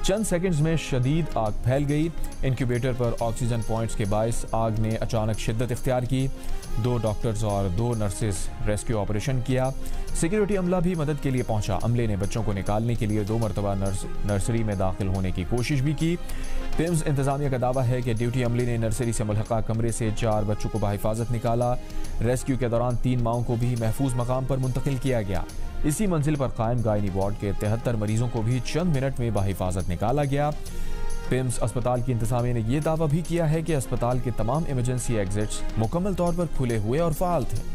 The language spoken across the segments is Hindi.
चंद सेकंड्स में शदीद आग फैल गई। इंक्यूबेटर पर ऑक्सीजन पॉइंट्स के बायस आग ने अचानक शिद्दत इख्तियार की। 2 डॉक्टर्स और 2 नर्सेस रेस्क्यू ऑपरेशन किया। सिक्योरिटी अमला भी मदद के लिए पहुंचा। अमले ने बच्चों को निकालने के लिए 2 मरतबा नर्सरी में दाखिल होने की कोशिश भी की। पिम्स इंतजामिया का दावा है कि ड्यूटी अमले ने नर्सरी से मुल्हका कमरे से 4 बच्चों को बाहिफाजत निकाला। रेस्क्यू के दौरान 3 माओं को भी महफूज मकाम पर मुंतकिल किया गया। इसी मंजिल पर कायम गायनी वार्ड के 73 मरीजों को भी चंद मिनट में बाहिफाजत निकाला गया। पिम्स अस्पताल की इंतजामिया ने यह दावा भी किया है कि अस्पताल के तमाम इमरजेंसी एग्जिट्स मुकम्मल तौर पर खुले हुए और फाल थे।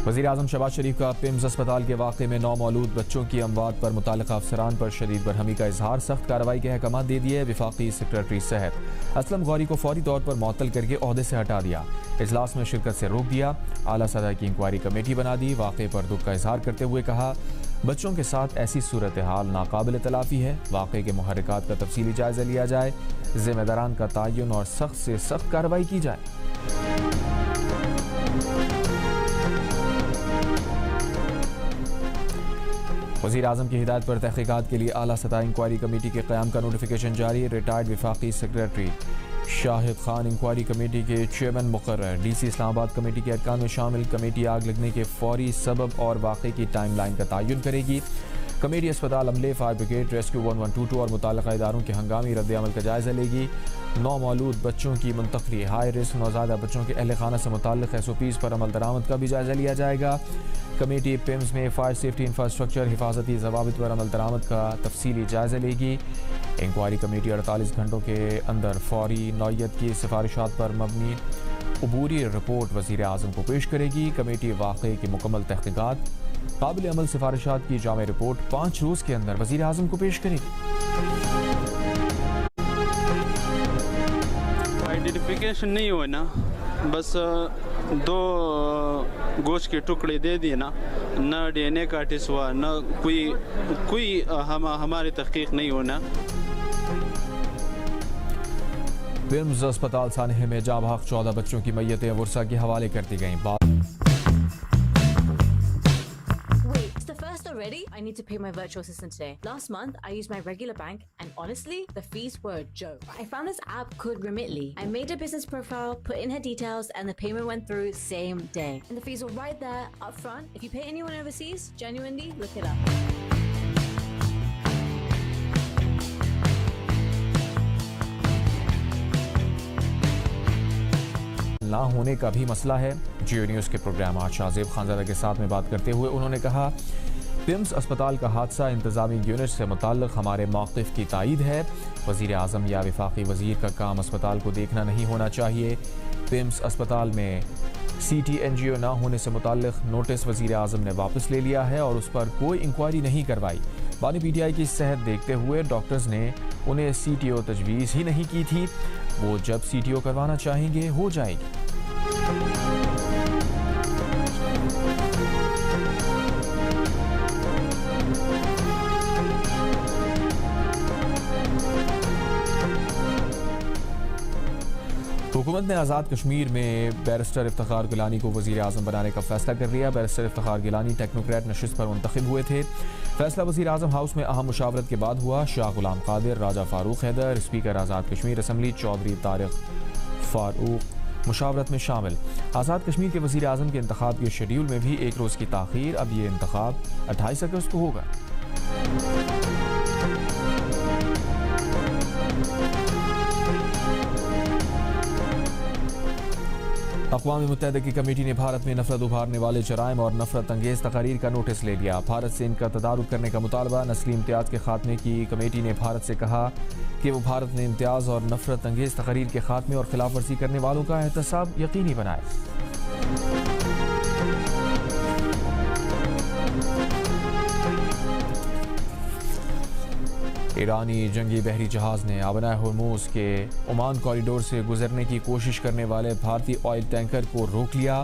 वज़ीर आज़म शहबाज शरीफ का पिम्स अस्पताल के वाक़े में 9 मौलूद बच्चों की अमवात पर मुताल्लिक़ा अफसरान पर शदीद बरहमी का इजहार। सख्त कार्रवाई के अहकाम दे दिए। वफाकी सेक्रेटरी सेहत असलम गौरी को फौरी तौर पर मुअत्तल करके ओहदे से हटा दिया। इजलास में शिरकत से रोक दिया। आला सतह की इंक्वायरी कमेटी बना दी। वाक़े पर दुख का इजहार करते हुए कहा, बच्चों के साथ ऐसी सूरत हाल नाकाबिल तलाफ़ी है। वाक़े के मुहर्रिकात का तफसीली जायज़ा लिया जाए। ज़िम्मेदारान का तयन और सख्त से सख्त कार्रवाई की जाए। वज़ीर आज़म की हिदायत पर तहक़ीक़ात के लिए आला सतह इंक्वायरी कमेटी के क़याम का नोटिफिकेशन जारी। रिटायर्ड वफाकी secretary Shahid Khan inquiry committee के चेयरमैन मुकर्रर। DC इस्लामाबाद कमेटी के अरकान में शामिल। कमेटी आग लगने के फौरी सबब और वाक़े की टाइम लाइन का तयन करेगी। कमेटी अस्पताल अमले, फायर ब्रिगेड, रेस्क्यू 1122 और मुताल्लिक़ा इदारों के हंगामी रद्द-ए-अमल का जायज़ा लेगी। 9 मौलूद बच्चों की मुंतकली, हाई रिस्क नौज़ायदा बच्चों के अहल खाना से मुताल्लिक़ SOPs पर अमल दरामद का भी जायज़ा लिया जाएगा। कमेटी पिम्स में फायर सेफ्टी इंफ्रास्ट्रक्चर, हिफाजती ज़वाबित पर अमल दरामद का तफसीली जायज़ा लेगी। इंक्वायरी कमेटी 48 घंटों के अंदर फौरी नौयत की सिफारिशात पर मबनी अबूरी रिपोर्ट वज़ीर आज़म को पेश करेगी। कमेटी वाक़े की मुकम्मल तहक़ीक़ात, काबिल अमल सिफारिशात की जामे रिपोर्ट 5 रोज़ के अंदर वज़ीर आज़म को पेश करेगी। आइडेंटिफिकेशन नहीं हुआ ना, बस 2 गोश्त के टुकड़े दे दिए ना, न DNA का टेस्ट हुआ, न कोई हमारी तहकीक नहीं होना। पिम्स अस्पताल सानहे में जाँ बहक 14 बच्चों की मैयतें वर्षा के हवाले कर दी गईं। Already? I need to pay my virtual assistant today. Last month, I used my regular bank and honestly, the fees were a joke. I found this app called Remitly. I made a business profile, put in her details, and the payment went through same day. And the fees were right there up front. If you pay anyone overseas, genuinely, look it up. ना होने का भी मसला है। जियो न्यूज़ के प्रोग्राम आज शाहजेब खानज़ादा के साथ में बात करते हुए उन्होंने कहा, पिम्स अस्पताल का हादसा इंतजामी यूनिट से मुताल्लिक़ हमारे मौक़िफ़ की तायीद है। वज़ीर आज़म या वफाकी वज़ीर का काम अस्पताल को देखना नहीं होना चाहिए। पिम्स अस्पताल में CT NGO ना होने से मुताल्लिक़ नोटिस वज़ीर आज़म ने वापस ले लिया है और उस पर कोई इंक्वायरी नहीं करवाई। बानी PTI की सेहत देखते हुए डॉक्टर्स ने उन्हें CTO तजवीज़ ही नहीं की थी। वो जब CTO करवाना चाहेंगे हो जाएगी। हुकूमत ने आज़ाद कश्मीर में बैरिस्टर इफ्तिखार गिलानी को वज़ीर आज़म बनाने का फैसला कर लिया। बैरिस्टर इफ्तिखार गिलानी टेक्नोक्रेट नशिस्त पर मुंतखब हुए थे। फैसला वज़ीर आज़म हाउस में अहम मुशावरत के बाद हुआ। शाह गुलाम कादिर, राजा फारूक हैदर, स्पीकर आज़ाद कश्मीर असम्बली चौधरी तारिक फारूक मुशावरत में शामिल। आज़ाद कश्मीर के वज़ीर आज़म के इंतखाब के शेड्यूल में भी 1 रोज़ की ताख़ीर। अब ये इंतखाब 28 अगस्त को होगा। अक़वाम मुत्तहिदा की कमेटी ने भारत में नफरत उभारने वाले जराइम और नफरत अंगेज़ तकारीर का नोटिस ले लिया। भारत से इनका तदारुक करने का मुतालबा। नस्ली इम्तियाज़ के खात्मे की कमेटी ने भारत से कहा कि वो भारत में इम्तियाज़ और नफरत अंगेज़ तकारीर के खात्मे और खिलाफ वर्जी करने वालों का एहतसाब यकीनी बनाए। ईरानी जंगी बहरी जहाज़ ने आबनाए हुर्मुज़ के ओमान कॉरिडोर से गुजरने की कोशिश करने वाले भारतीय ऑयल टैंकर को रोक लिया।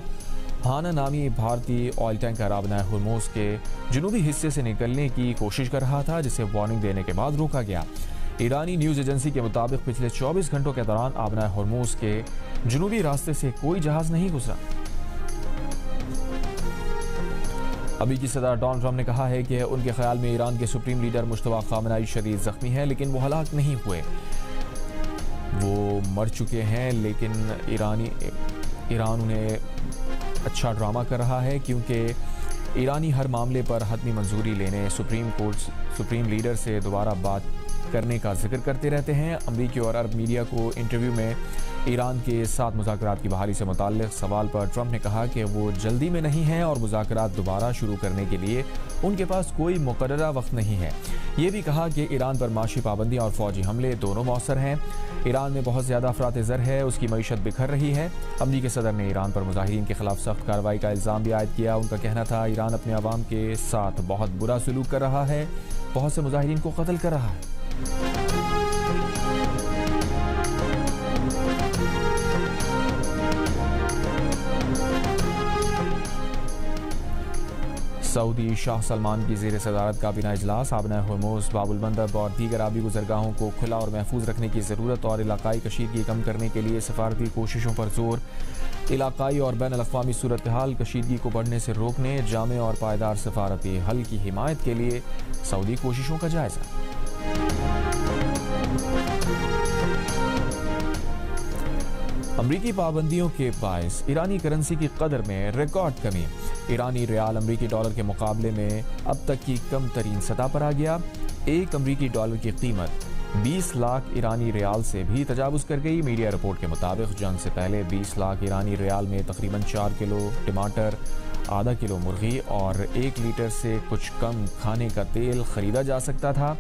हाना नामी भारतीय ऑयल टैंकर आबनाए हुर्मुज़ के जनूबी हिस्से से निकलने की कोशिश कर रहा था, जिसे वार्निंग देने के बाद रोका गया। ईरानी न्यूज़ एजेंसी के मुताबिक पिछले 24 घंटों के दौरान आबनाए हॉर्मोज के जुनूबी रास्ते से कोई जहाज नहीं गुजरा। अमेरिकी सदर डोनाल्ड ट्रंप ने कहा है कि उनके ख्याल में ईरान के सुप्रीम लीडर मुश्तबा खामनेई शदीद जख्मी है, लेकिन वो हलाक नहीं हुए। वो मर चुके हैं, लेकिन ईरान उन्हें अच्छा ड्रामा कर रहा है, क्योंकि ईरानी हर मामले पर हतमी मंजूरी लेने सुप्रीम लीडर से दोबारा बात करने का जिक्र करते रहते हैं। अमरीकी और अरब मीडिया को इंटरव्यू में ईरान के साथ मुज़ाकरात की बहाली से मुताल्लिक़ सवाल पर ट्रंप ने कहा कि वो जल्दी में नहीं हैं और मुज़ाकरात दोबारा शुरू करने के लिए उनके पास कोई मुकर्ररा वक्त नहीं है। ये भी कहा कि ईरान पर माशी पाबंदियाँ और फ़ौजी हमले दोनों मौसर हैं। ईरान में बहुत ज़्यादा अफरात ज़र है, उसकी मईशत बिखर रही है। अमरीकी सदर ने ईरान पर मुजाहिरीन के खिलाफ सख्त कार्रवाई का इल्ज़ाम भी आयद किया। उनका कहना था ईरान अपने अवाम के साथ बहुत बुरा सलूक कर रहा है, बहुत से मुजाहिरीन को कत्ल कर रहा है। सऊदी शाह सलमान की ज़ेर सदारत काबीना इजलास आबनाए हॉर्मोज़, बाबुल मंदब और दीगर आबी गुज़रगाहों को खुला और महफूज रखने की ज़रूरत और इलाकाई कशीदगी कम करने के लिए सफारती कोशिशों पर जोर। इलाकाई और बैन अल-अक़वामी सूरत हाल कशीदगी को बढ़ने से रोकने, जामे और पायदार सफारती हल की हिमायत के लिए सऊदी कोशिशों का जायज़ा। अमरीकी पाबंदियों के बायस ईरानी करेंसी की कदर में रिकॉर्ड कमी। ईरानी रियाल अमरीकी डॉलर के मुकाबले में अब तक की कम तरीन सतह पर आ गया। एक अमरीकी डॉलर की कीमत 20 लाख ईरानी रियाल से भी तजावुज़ कर गई। मीडिया रिपोर्ट के मुताबिक जंग से पहले 20 लाख ईरानी रियाल में तकरीबन 4 किलो टमाटर, आधा किलो मुर्गी और 1 लीटर से कुछ कम खाने का तेल खरीदा जा सकता था,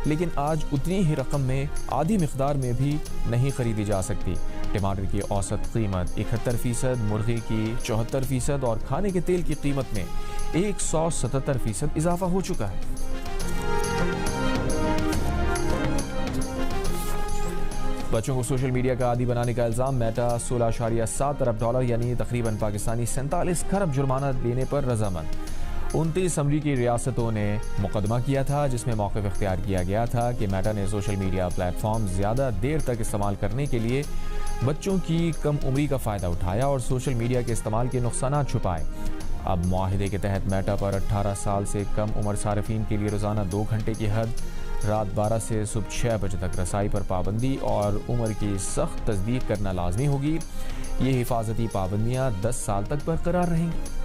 लेकिन आज उतनी ही रकम में आधी मिकदार में भी नहीं खरीदी जा सकती। टमाटर की औसत कीमत 71%, मुर्गी की 74% और खाने के तेल की कीमत में 177% इजाफा हो चुका है। बच्चों को सोशल मीडिया का आदी बनाने का इल्ज़ाम। मेटा 16.7 अरब डॉलर यानी तकरीबन पाकिस्तानी 47 खरब जुर्माना देने पर रजामंद। 29 अमरीकी रियासतों ने मुकदमा किया था, जिसमें मौक़िफ़ इख्तियार किया गया था कि मेटा ने सोशल मीडिया प्लेटफॉर्म ज़्यादा देर तक इस्तेमाल करने के लिए बच्चों की कम उम्री का फ़ायदा उठाया और सोशल मीडिया के इस्तेमाल के नुकसानात छुपाए। अब मुआहिदे के तहत मेटा पर 18 साल से कम उम्र सारिफीन के लिए रोज़ाना 2 घंटे की हद, रात 12 से सुबह 6 बजे तक रसाई पर पाबंदी और उम्र की सख्त तस्दीक करना लाजमी होगी। ये हिफाजती पाबंदियाँ 10 साल तक बरकरार रहेंगी।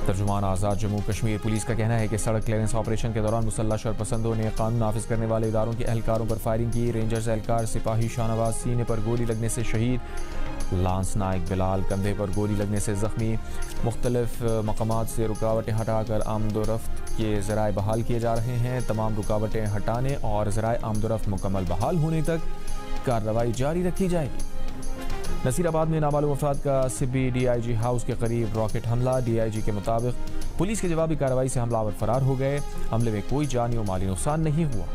तर्जुमान आज़ाद जम्मू कश्मीर पुलिस का कहना है कि सड़क क्लियरेंस ऑपरेशन के दौरान मुसल्लह शरपसंदों ने कानून नाफिज करने वाले इदारों के एहलकारों पर फायरिंग की। रेंजर्स एहलकार सिपाही शाहनवाज सीने पर गोली लगने से शहीद, लांस नाइक बिलाल कंधे पर गोली लगने से जख्मी। मुख्तलिफ मकामात से रुकावटें हटाकर आमदोरफ्त के ज़राए बहाल किए जा रहे हैं। तमाम रुकावटें हटाने और ज़राए आमदोरफ्त मुकम्मल बहाल होने तक कार्रवाई जारी रखी जाएगी। नसीराबाद में नामालूम अफराद का सिब्बी DIG हाउस के करीब रॉकेट हमला। DIG के मुताबिक पुलिस की जवाबी कार्रवाई से हमलावर फरार हो गए। हमले में कोई जानी और माली नुकसान नहीं हुआ।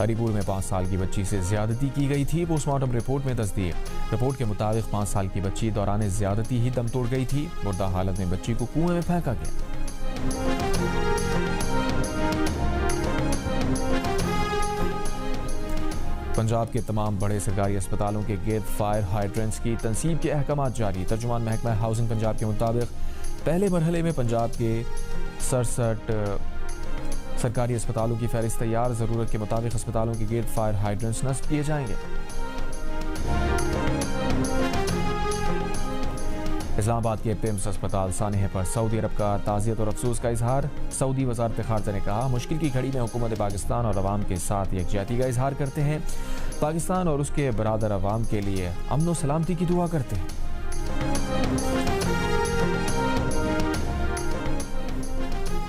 हरीपुर में 5 साल की बच्ची से ज्यादती की गई थी। पोस्टमार्टम रिपोर्ट में तस्दीक। रिपोर्ट के मुताबिक 5 साल की बच्ची दौरान ज्यादती ही दम तोड़ गई थी। मुर्दा हालत में बच्ची को कुएं में फेंका गया। पंजाब के तमाम बड़े सरकारी अस्पतालों के गिर्द फायर हाइड्रेंट्स की तनसीब के अहकामात जारी। तर्जुमान महकमा हाउसिंग पंजाब के मुताबिक पहले मरहले में पंजाब के 67 सरकारी अस्पतालों की फहरिस्त तैयार। ज़रूरत के मुताबिक अस्पतालों के गिर्द फायर हाइड्रेंट्स नस्ब किए जाएंगे। इस्लामाबाद के पिम्स अस्पताल सानेह पर सऊदी अरब का ताज़ियत और अफसोस का इजहार। सऊदी वज़ारत ख़ारजा ने कहा, मुश्किल की घड़ी में हुकूमत पाकिस्तान और अवाम के साथ यकजहती का इजहार करते हैं। पाकिस्तान और उसके बरादर अवाम के लिए अमन व सलामती की दुआ करते हैं।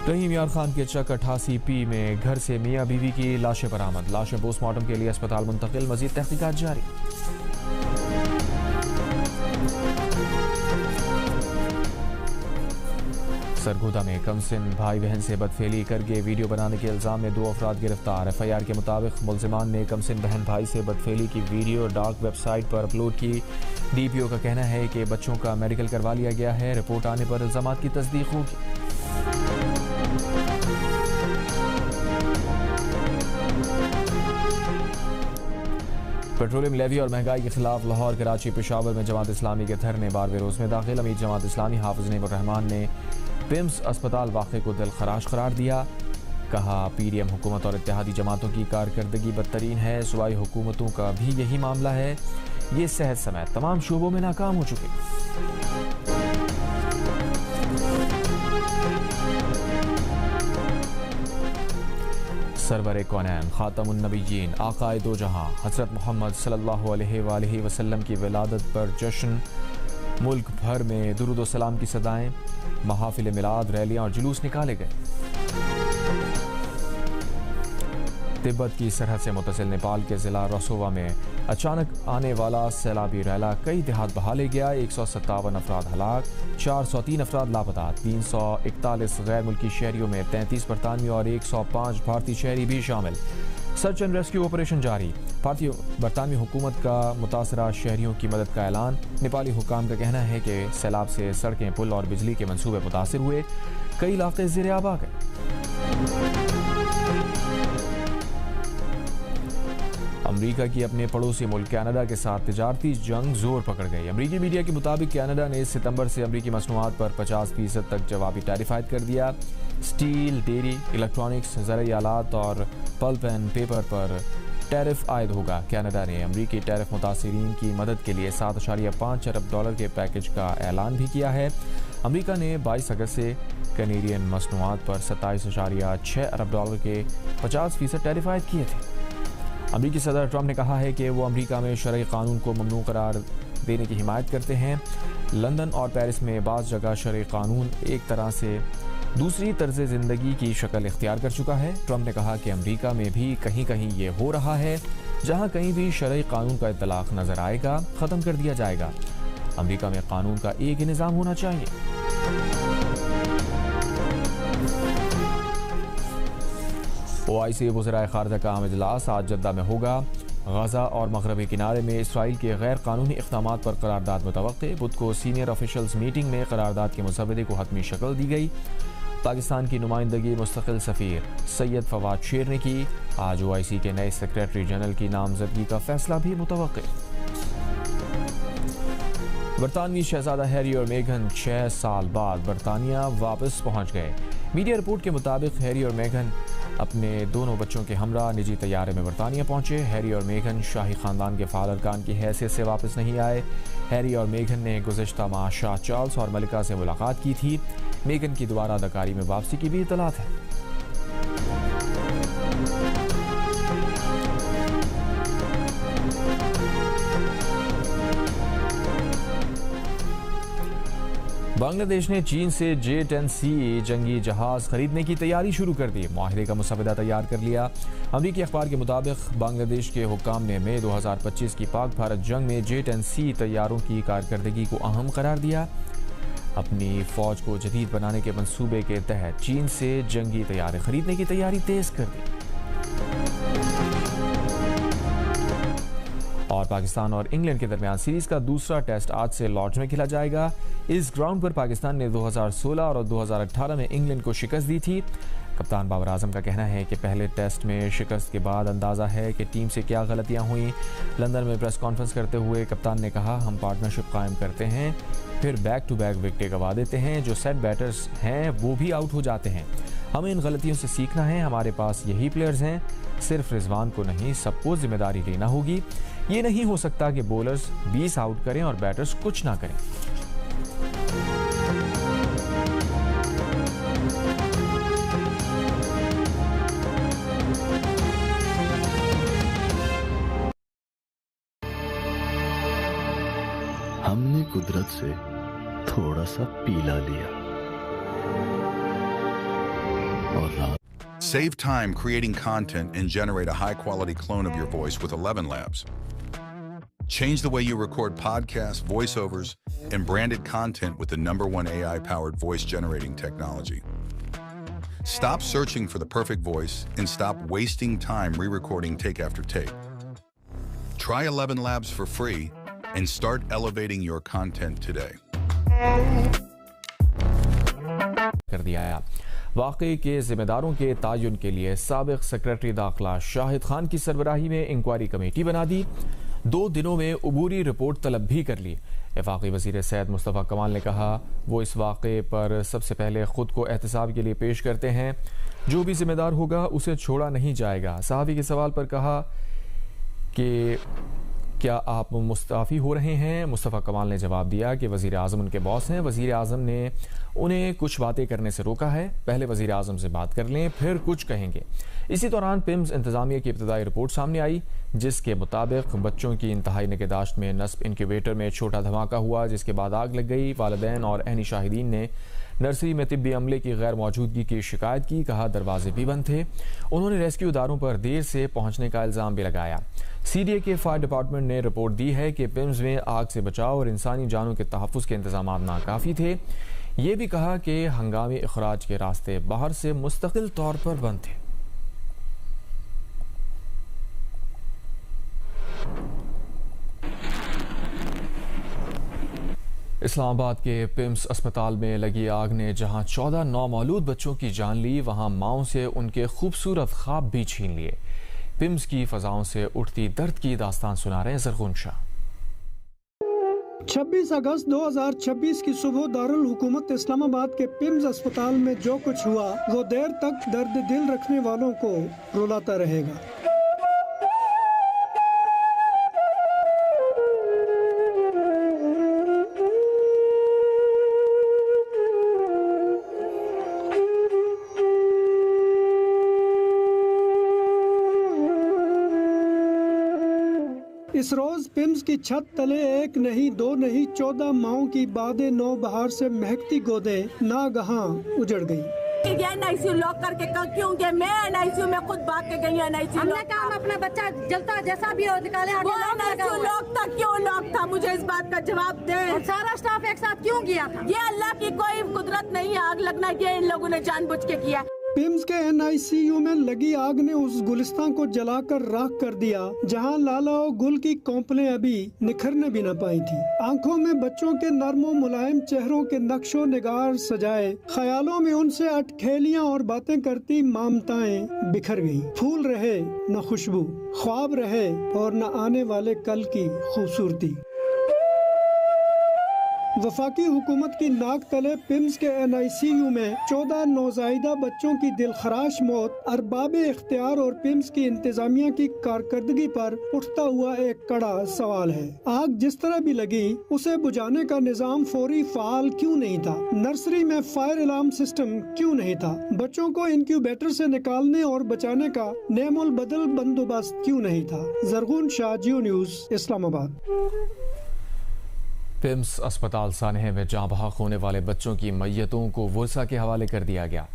रहीम यार खान के चक 88P में घर से मियाँ बीवी की लाशें बरामद। लाशें पोस्टमार्टम के लिए अस्पताल मुंतकिल। मज़ीद तहकीकात जारी। सरगोदा में कमसिन भाई बहन से बदफेली करके वीडियो बनाने के इल्ज़ाम में 2 अफराद गिरफ्तार। FIR के मुताबिक मुल्जिमान ने कमसिन बहन भाई से बदफेली की वीडियो डार्क वेबसाइट पर अपलोड की। DPO का कहना है कि बच्चों का मेडिकल करवा लिया गया है। रिपोर्ट आने पर इल्ज़ामात की तस्दीक होगी। पेट्रोलियम लेवी और महंगाई के खिलाफ लाहौर, कराची, पेशावर में जमात इस्लामी के धरने 12वें रोज में दाखिल। अमीर जमात इस्लामी हाफिज नईमुर रहमान ने पिम्स अस्पताल वाक़े को दिल खराश करार दिया। कहा PDM हुकूमत और इत्तेहादी जमातों की कारकर्दगी बदतरीन है। सूबाई हुकूमतों का भी यही मामला है। ये सेहत समेत तमाम शोबों में नाकाम हो चुके। सरवर कौनैन खातमुन नबीयीन आकाए दो जहां हज़रत मोहम्मद सल्लल्लाहु अलैहि वसल्लम की विलादत पर जश्न। मुल्क भर में दुरूद व सलाम की सदाएं। महाफिल मिलाद, रैलियां और जुलूस निकाले गए। तिब्बत की सरहद से मुतसिल नेपाल के ज़िला रसोवा में अचानक आने वाला सैलाबी रैला कई देहात बहा ले गया। 157 अफराद हलाक, 403 अफराद लापता। 341 गैर मुल्की शहरियों में 33 बरतानवी और 105 भारतीय शहरी भी शामिल। सर्च एंड रेस्क्यू ऑपरेशन जारी। भारतीय बरतानवी हुकूमत का मुतासरा शहरियों की मदद का ऐलान। नेपाली हुकाम का कहना है कि सैलाब से सड़कें, पुल और बिजली के मंसूबे मुतासर हुए। कई इलाके ज़ेर-ए-आब आ गए। अमेरिका की अपने पड़ोसी मुल्क कनाडा के साथ तिजारती जंग जोर पकड़ गई। अमेरिकी मीडिया के मुताबिक कनाडा ने सितंबर से अमेरिकी मसनूआत पर 50% तक जवाबी टैरिफ आयद कर दिया। स्टील, डेयरी, इलेक्ट्रॉनिक्स, ज़रूरी आलात और पल्प एंड पेपर पर टैरिफ आयद होगा। कनाडा ने अमेरिकी टैरिफ मुतासिरीन की मदद के लिए $7.5 अरब के पैकेज का ऐलान भी किया है। अमेरिका ने 22 अगस्त से कैनेडियन मसनूआत पर $27.6 अरब के 50% टैरिफ आयद किए थे। अमेरिकी सदर ट्रंप ने कहा है कि वो अमेरिका में शरई कानून को ममनू करार देने की हिमायत करते हैं। लंदन और पेरिस में बाज़ जगह शरई कानून एक तरह से दूसरी तर्ज ज़िंदगी की शक्ल इख्तियार कर चुका है। ट्रंप ने कहा कि अमेरिका में भी कहीं कहीं ये हो रहा है। जहां कहीं भी शरई कानून का इतलाक़ नज़र आएगा, ख़त्म कर दिया जाएगा। अमेरिका में कानून का एक ही निज़ाम होना चाहिए। OIC वज़राए ख़ारजा का आम इजलास आज जद्दा में होगा। गज़ा और मग़रबी किनारे में इसराइल के गैर कानूनी इक़दामात पर करारदाद मुतवक्के। बुध को सीनियर ऑफिशल्स मीटिंग में करारदाद के मुसव्वदे को हतमी शक्ल दी गई। पाकिस्तान की नुमाइंदगी मुस्तक़िल सफ़ीर सैयद फवाद शेर ने की। आज OIC के नए सेक्रेटरी जनरल की नामजदगी का फैसला भी मुतवक्के। बरतानवी शहजादा हैरी और मेघन 6 साल बाद बरतानिया वापस पहुँच गए। मीडिया रिपोर्ट के मुताबिक हैरी और मेघन अपने दोनों बच्चों के हमरा निजी तैयारे में बरतानिया पहुंचे। हैरी और मेघन शाही खानदान के फादर अरकान की हैसियत से वापस नहीं आए। हैरी और मेघन ने गुज़िश्ता माह शाह चार्ल्स और मलिका से मुलाकात की थी। मेघन की दोबारा अदाकारी में वापसी की भी इतलात है। बांग्लादेश ने चीन से J-10C जंगी जहाज खरीदने की तैयारी शुरू कर दी। मुआहदे का मुसव्वदा तैयार कर लिया। अमरीकी अखबार के मुताबिक बांग्लादेश के हुक्काम ने मई 2025 की पाक भारत जंग में J-10C तैयारों की कारकर्दगी को अहम करार दिया। अपनी फौज को जदीद बनाने के मंसूबे के तहत चीन से जंगी तैयारे खरीदने की तैयारी तेज कर दी। और पाकिस्तान और इंग्लैंड के दरमियान सीरीज का दूसरा टेस्ट आज से लॉर्ड्स में खेला जाएगा। इस ग्राउंड पर पाकिस्तान ने 2016 और 2018 में इंग्लैंड को शिकस्त दी थी। कप्तान बाबर आजम का कहना है कि पहले टेस्ट में शिकस्त के बाद अंदाज़ा है कि टीम से क्या गलतियां हुई। लंदन में प्रेस कॉन्फ्रेंस करते हुए कप्तान ने कहा, हम पार्टनरशिप कायम करते हैं, फिर बैक टू बैक विकेटें गंवा देते हैं। जो सेट बैटर्स हैं वो भी आउट हो जाते हैं। हमें इन गलतियों से सीखना है। हमारे पास यही प्लेयर्स हैं। सिर्फ रिजवान को नहीं, सबको जिम्मेदारी लेना होगी। ये नहीं हो सकता कि बॉलर्स 20 आउट करें और बैटर्स कुछ ना करें। हमने कुदरत से थोड़ा सा पीला लिया और Save time creating content and generate a high-quality clone of your voice with 11 Labs. Change the way you record podcasts, voiceovers, and branded content with the #1 AI-powered voice generating technology. Stop searching for the perfect voice and stop wasting time re-recording take after take. Try 11 Labs for free and start elevating your content today. कर दिया है। वाक़े के जिम्मेदारों के तयन के लिए साबिक सेक्रेटरी दाखिला शाहिद खान की सरबराही में इंक्वायरी कमेटी बना दी। 2 दिनों में अबूरी रिपोर्ट तलब भी कर ली। वफाकी वज़ीर सैयद मुस्तफ़ा कमाल ने कहा वो इस वाक़े पर सबसे पहले ख़ुद को एहतसाब के लिए पेश करते हैं, जो भी जिम्मेदार होगा उसे छोड़ा नहीं जाएगा। सहाफ़ी के सवाल पर कहा कि क्या आप मुस्ताफ़ी हो रहे हैं? मुस्तफ़ा कमाल ने जवाब दिया कि वज़ीर आज़म उनके बॉस हैं। वज़ीर आज़म ने उन्हें कुछ बातें करने से रोका है, पहले वज़ीर आज़म से बात कर लें फिर कुछ कहेंगे। इसी दौरान पिम्स इंतज़ामिया की इब्तदाई रिपोर्ट सामने आई, जिसके मुताबिक बच्चों की इंतहाई निगहदाश्त में नस्ब इनक्यूबेटर में छोटा धमाका हुआ, जिसके बाद आग लग गई। वालिदैन और अहनी शाहिदीन ने नर्सरी में तिब्बी अमले की गैर मौजूदगी की शिकायत की। कहा दरवाजे भी बंद थे। उन्होंने रेस्क्यू इदारों पर देर से पहुंचने का इल्ज़ाम भी लगाया। CDA के फायर डिपार्टमेंट ने रिपोर्ट दी है कि पिम्स में आग से बचाव और इंसानी जानों के तहफ़्फ़ुज़ के इंतजाम नाकाफ़ी थे। ये भी कहा कि हंगामी इखराज के रास्ते बाहर से मुस्तकिल तौर पर बंद थे। इस्लामाबाद के पिम्स अस्पताल में लगी आग ने जहां 14 नौमौलूद बच्चों की जान ली, वहां माओं से उनके खूबसूरत ख्वाब भी छीन लिए। पिम्स की फजाओं से उठती दर्द की दास्तान सुना रहे हैं ज़रगुन शाह। 26 अगस्त 2026 की सुबह दारुल हुकूमत इस्लामाबाद के पिम्स अस्पताल में जो कुछ हुआ वो देर तक दर्द दिल रखने वालों को रुलाता रहेगा। इस रोज पिम्स की छत तले एक नहीं, 2 नहीं, 14 माओं की बादे नौ बहार से महकती गोदें नागहां उजड़ गई। ये NICU लॉक करके क्यों गए? मैं NICU में खुद भाग के गई। NICU हमने कहा हम अपना बच्चा जलता जैसा भी हो निकाले। NICU लॉक था, क्यों लॉक था? मुझे इस बात का जवाब दे। और सारा स्टाफ एक साथ क्यों किया था? ये अल्लाह की कोई कुदरत नहीं है। आग लगना ये इन लोगों ने जानबूझ के किया। पिम्स के NICU में लगी आग ने उस गुलिस्तान को जलाकर राख कर दिया जहां लाला और गुल की कौंपलें अभी निखरने भी न पाई थी। आंखों में बच्चों के नर्मो मुलायम चेहरों के नक्शो निगार सजाए, ख्यालों में उनसे अटखेलियां और बातें करती मामताएं बिखर गई। फूल रहे न खुशबू, ख्वाब रहे और न आने वाले कल की खूबसूरती। वफाकी हुकूमत की नाक तले पिम्स के NICU में 14 नौजायदा बच्चों की दिलखराश मौत अरबाब इख्तियार और पिम्स की इंतजामिया की कारकर्दगी पर उठता हुआ एक कड़ा सवाल है। आग जिस तरह भी लगी उसे बुझाने का निजाम फौरी फाल क्यों नहीं था? नर्सरी में फायर अलार्म सिस्टम क्यों नहीं था? बच्चों को इनक्यूबेटर से निकालने और बचाने का नेमुल बदल बंदोबस्त क्यों नहीं था? ज़रगुन शाह, जियो न्यूज़, इस्लामाबाद। पिम्स अस्पताल सानहे में जाँ बहक होने वाले बच्चों की मैयतों को वर्सा के हवाले कर दिया गया।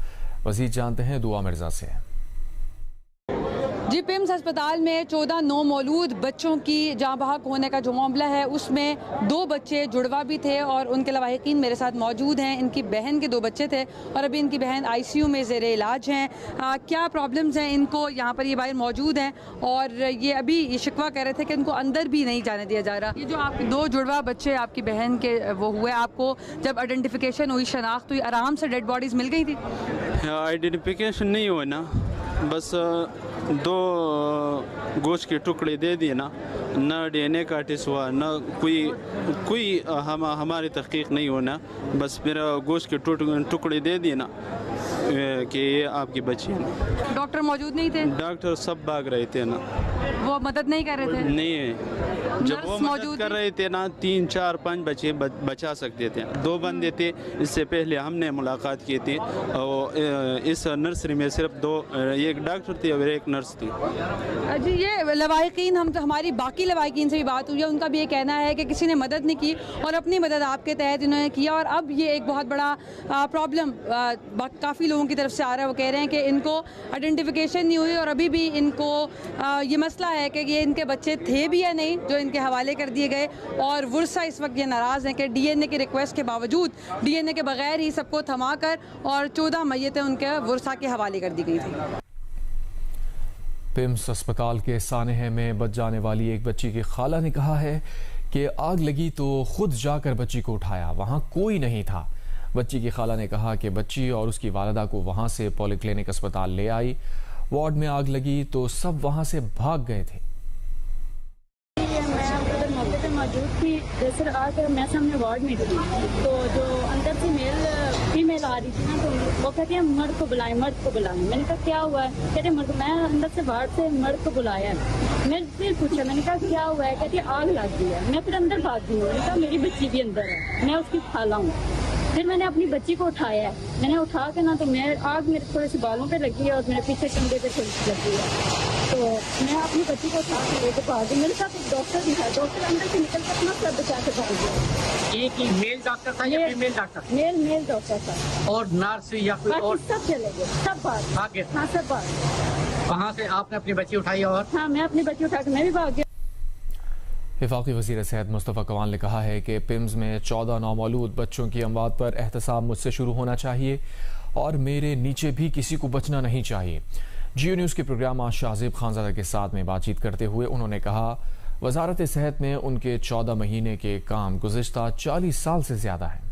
वज़ीर जानते हैं दुआ मिर्जा से। जी, पिम्स अस्पताल में 14 नौमौलूद बच्चों की जाँ बहक होने का जो मामला है उसमें 2 बच्चे जुड़वा भी थे और उनके लवाहिकीन मेरे साथ मौजूद हैं। इनकी बहन के 2 बच्चे थे और अभी इनकी बहन ICU में ज़ेरे इलाज हैं। क्या प्रॉब्लम्स हैं इनको? यहाँ पर ये बाहर मौजूद हैं और ये अभी ये शिकवा कह रहे थे कि इनको अंदर भी नहीं जाने दिया जा रहा। ये जो आपके 2 जुड़वा बच्चे आपकी बहन के वो हुए, आपको जब आइडेंटिफिकेशन हुई, शनाख्त हुई, आराम से डेड बॉडीज़ मिल गई थी? आइडेंटिफिकेशन नहीं हुआ ना, बस 2 गोश्त के टुकड़े दे दिए ना, न DNA का टेस्ट हुआ, न कोई हमारी तहकीक नहीं होना, बस मेरा गोश्त के टुकड़े दे दिए ना कि ये आपकी बच्ची है। डॉक्टर मौजूद नहीं थे? डॉक्टर सब भाग रहे थे ना, वो मदद नहीं कर रहे थे? नहीं, जब वो मदद कर रहे थे ना 3, 4, 5 बच्चे बचा सकते थे। 2 बंदे थे, इससे पहले हमने मुलाकात की थी और इस नर्सरी में सिर्फ 2, एक डॉक्टर थे और एक नर्स थी। जी, ये लवाहिकीन, हम तो हमारी बाकी लवाहिकीन से भी बात हुई है, उनका भी ये कहना है कि किसी ने मदद नहीं की और अपनी मदद आपके तहत इन्होंने किया और अब ये एक बहुत बड़ा प्रॉब्लम काफ़ी लोगों की तरफ से आ रहा है वो कह रहे हैं कि इनको आइडेंटिफिकेशन नहीं हुई और अभी भी इनको ये मसला है कि ये इनके बच्चे थे भी या नहीं जो इनके हवाले कर दिए गए। और वर्सा इस वक्त ये नाराज़ हैं कि डीएनए की रिक्वेस्ट के बावजूद डीएनए के बगैर ही सबको थमा कर और 14 मैयतें उनके वर्सा के हवाले कर दी गई थी। पिम्स अस्पताल के सानहे में बच जाने वाली एक बच्ची की खाला ने कहा है कि आग लगी तो खुद जाकर बच्ची को उठाया, वहां कोई नहीं था। बच्ची की खाला ने कहा कि बच्ची और उसकी वालिदा को वहां से पॉलीक्लिनिक अस्पताल ले आई। वार्ड में आग लगी तो सब वहां से भाग गए थे। मौके पे मौजूद थी। जैसे आकर मैं सामने वार्ड में थी तो जो अंदर से फीमेल आ रही थी ना तो वो कहती है मर्द को बुलाएं, मर्द को बुलाएं। मैंने कहा क्या हुआ है? कहते मर्द। मैं अंदर से वार्ड से मर्द को बुलाया है। मैं फिर पूछा, मैंने कहा क्या हुआ है? कहती आग लग गई है। मैं फिर अंदर भाग गई। मैंने कहा मेरी बच्ची भी अंदर है, मैं उसकी खाला हूँ। फिर मैंने अपनी बच्ची को उठाया है। मैंने उठा के ना तो मैं आग मेरे थोड़े से बालों पे लगी है और मेरे पीछे कंधे पे थोड़ी लगी है। तो मैं अपनी बच्ची को उठा के लेके भाग गई। मेरे साथ एक डॉक्टर भी था। डॉक्टर अंदर से निकल कर अपना सर बचा के भाग गया। एक ही मेल डॉक्टर था या फीमेल डॉक्टर? मेल डॉक्टर था। और नर्स या कोई और? सब चले गए, सब भाग। हाँ सब भाग। वहाँ से आपने अपनी बच्ची उठाई? और हाँ मैं अपनी बच्ची उठा के मैं भी भाग गया। वफाकी वज़ीर सेहत मुस्तफ़ा कमाल ने कहा है कि पिम्स में 14 नौमौलूद बच्चों की अमवात पर एहतसाब मुझसे शुरू होना चाहिए और मेरे नीचे भी किसी को बचना नहीं चाहिए। जियो न्यूज़ के प्रोग्राम आज शाहज़ेब खानज़ादा के साथ में बातचीत करते हुए उन्होंने कहा वज़ारत सेहत में उनके 14 महीने के काम गुज़िश्ता 40 साल से ज़्यादा है।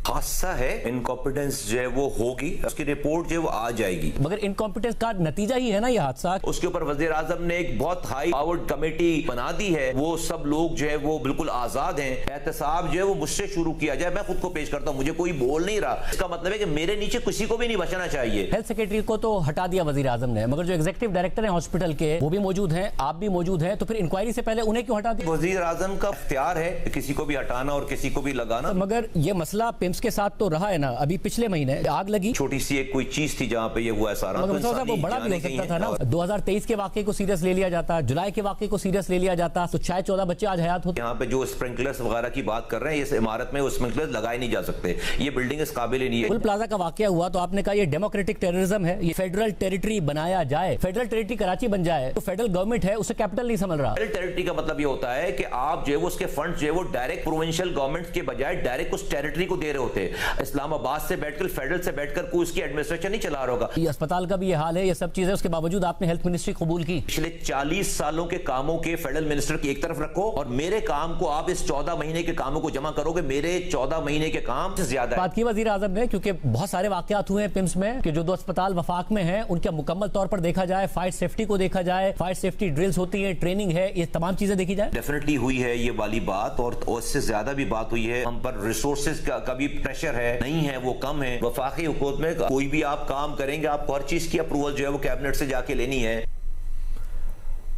हादसा है, इनकॉम्पिटेंस जो है वो होगी, उसकी रिपोर्ट जो है वो आ जाएगी। मगर इनकॉम्पिटेंस का नतीजा ही है ना ये हादसा। उसके ऊपर वज़ीर आज़म ने एक बहुत हाई पावर्ड कमेटी बना दी है। वो सब लोग जो है वो बिल्कुल आजाद हैं। एहतसाब जो है वो मुझसे शुरू किया जाए। मैं खुद को पेश करता हूँ, मुझे कोई बोल नहीं रहा। इसका मतलब है कि मेरे नीचे किसी को भी नहीं बचना चाहिए। हेल्थ सेक्रेटरी को तो हटा दिया वज़ीर आज़म ने, मगर जो एग्जीक्यूटिव डायरेक्टर है हॉस्पिटल के वो भी मौजूद हैं, आप भी मौजूद हैं, तो फिर इंक्वायरी से पहले उन्हें क्यों हटा दिया? वज़ीर आज़म का इख्तियार है किसी को भी हटाना और किसी को भी लगाना। मगर ये मसला पिम्स के साथ तो रहा है ना। अभी पिछले महीने आग लगी, छोटी सी एक कोई चीज थी जहाँ पे ये हुआ है सारा। वो बड़ा भी हो सकता था ना। 2023 के वाकये को सीरियस ले लिया जाता, जुलाई के वाकये को सीरियस ले लिया जाता तो शायद 14 बच्चे आज हयात होते। यहाँ पे जो स्प्रिंकलर्स वगैरह की बात कर रहे हैं, इस इमारत में वो स्प्रिंकलर्स लगाए नहीं जा सकते। ये बिल्डिंग इस काबिल ही नहीं है। टोल प्लाजा का वाकया हुआ तो आपने कहा ये डेमोक्रेटिक टेररिज्म है, ये फेडरल टेरिटरी बनाया जाए, फेडरल टेरिटरी कराची बन जाए तो फेडरल गवर्नमेंट है उसे कैपिटल नहीं समझ रहा। फेडरल टेरिटरी का मतलब ये होता है कि आप जो है वो उसके फंड जो है वो डायरेक्ट प्रोविंशियल गवर्नमेंट के बजाय डायरेक्ट उस टेरिटरी को दे रहे होते। इस्लामाबाद से बैठकर फेडरल से बैठकर कोई उसकी एडमिनिस्ट्रेशन नहीं चला रहा होगा। ये अस्पताल का भी ये हाल है, ये सब चीजें, उसके बावजूद आपने हेल्थ मिनिस्ट्री कबूल की। पिछले 40 सालों के कामों के फेडरल मिनिस्टर की एक तरफ रखो और मेरे काम को आप इस 14 महीने के कामों को जमा करोगे। मेरे 14 महीने के काम से ज्यादा बात की वजीर आजम ने, क्योंकि बहुत सारे वाकयात हुए हैं पिम्स में कि जो 2 अस्पताल वफाक में हैं उनके मुकम्मल तौर पर देखा जाए, फायर सेफ्टी को देखा जाए, फायर सेफ्टी ड्रिल्स होती है, ट्रेनिंग है, ये तमाम चीजें देखी जाए। डेफिनेटली हुई है ये वाली बात और उससे ज्यादा भी बात हुई है। हम पर रिसोर्सेज का भी प्रेशर है, नहीं है वो कम है। वफाकी हुकूमत में कोई भी आप काम करेंगे आपको हर चीज की अप्रूवल जो है वो कैबिनेट से जाके लेनी है।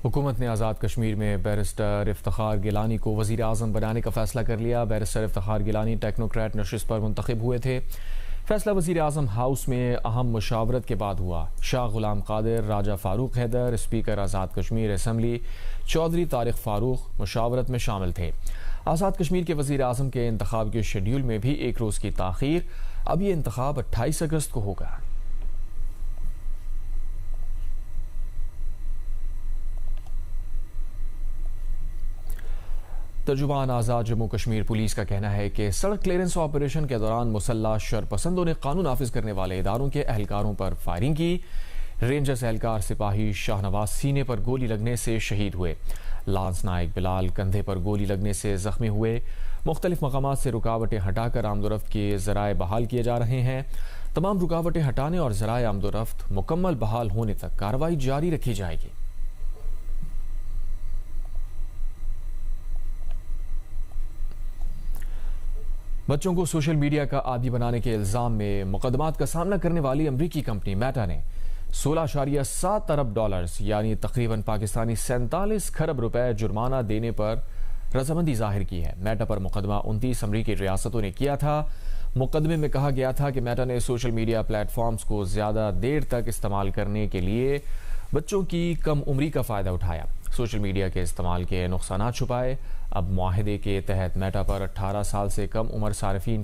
हुकूमत ने आज़ाद कश्मीर में बैरिस्टर इफ्तिखार गिलानी को वज़ीर आज़म बनाने का फैसला कर लिया। बैरिस्टर इफ्तिखार गिलानी टेक्नोक्रेट नशिस्त पर मुंतखब हुए थे। फैसला वज़ीर आज़म हाउस में अहम मुशावरत के बाद हुआ। शाह गुलाम कादिर, राजा फारूक हैदर, स्पीकर आज़ाद कश्मीर असम्बली चौधरी तारिक फारूक मुशावरत में शामिल थे। आज़ाद कश्मीर के वज़ीर आज़म के इंतखाब के शेड्यूल में भी एक रोज़ की ताख़ीर। अब ये इंतखाब 28 अगस्त को होगा। तर्जुमान आज़ाद जम्मू कश्मीर पुलिस का कहना है कि सड़क क्लियरेंस ऑपरेशन के दौरान मुसल्लह शरपसंदों ने कानून नाफिज करने वाले इदारों के एहलकारों पर फायरिंग की। रेंजर्स एहलकार सिपाही शाहनवाज सीने पर गोली लगने से शहीद हुए। लांस नायक बिलाल कंधे पर गोली लगने से जख्मी हुए। मुख्तलिफ मकामात से रुकावटें हटाकर आमदोरफ्त के ज़राए बहाल किए जा रहे हैं। तमाम रुकावटें हटाने और ज़राए आमदोरफ्त मुकम्मल बहाल होने तक कार्रवाई जारी रखी जाएगी। बच्चों को सोशल मीडिया का आदी बनाने के इल्जाम में मुकदमात का सामना करने वाली अमरीकी कंपनी मेटा ने 16.7 अरब डॉलर्स यानी तकरीबन पाकिस्तानी 47 खरब रुपए जुर्माना देने पर रजामंदी जाहिर की है। मेटा पर मुकदमा 29 अमरीकी रियासतों ने किया था। मुकदमे में कहा गया था कि मेटा ने सोशल मीडिया प्लेटफॉर्म्स को ज्यादा देर तक इस्तेमाल करने के लिए बच्चों की कम उम्री का फायदा उठाया, सोशल मीडिया के इस्तेमाल के नुकसानात छुपाए। अब मुआहदे के तहत मेटा पर 18 साल से कम उम्र सार्फिन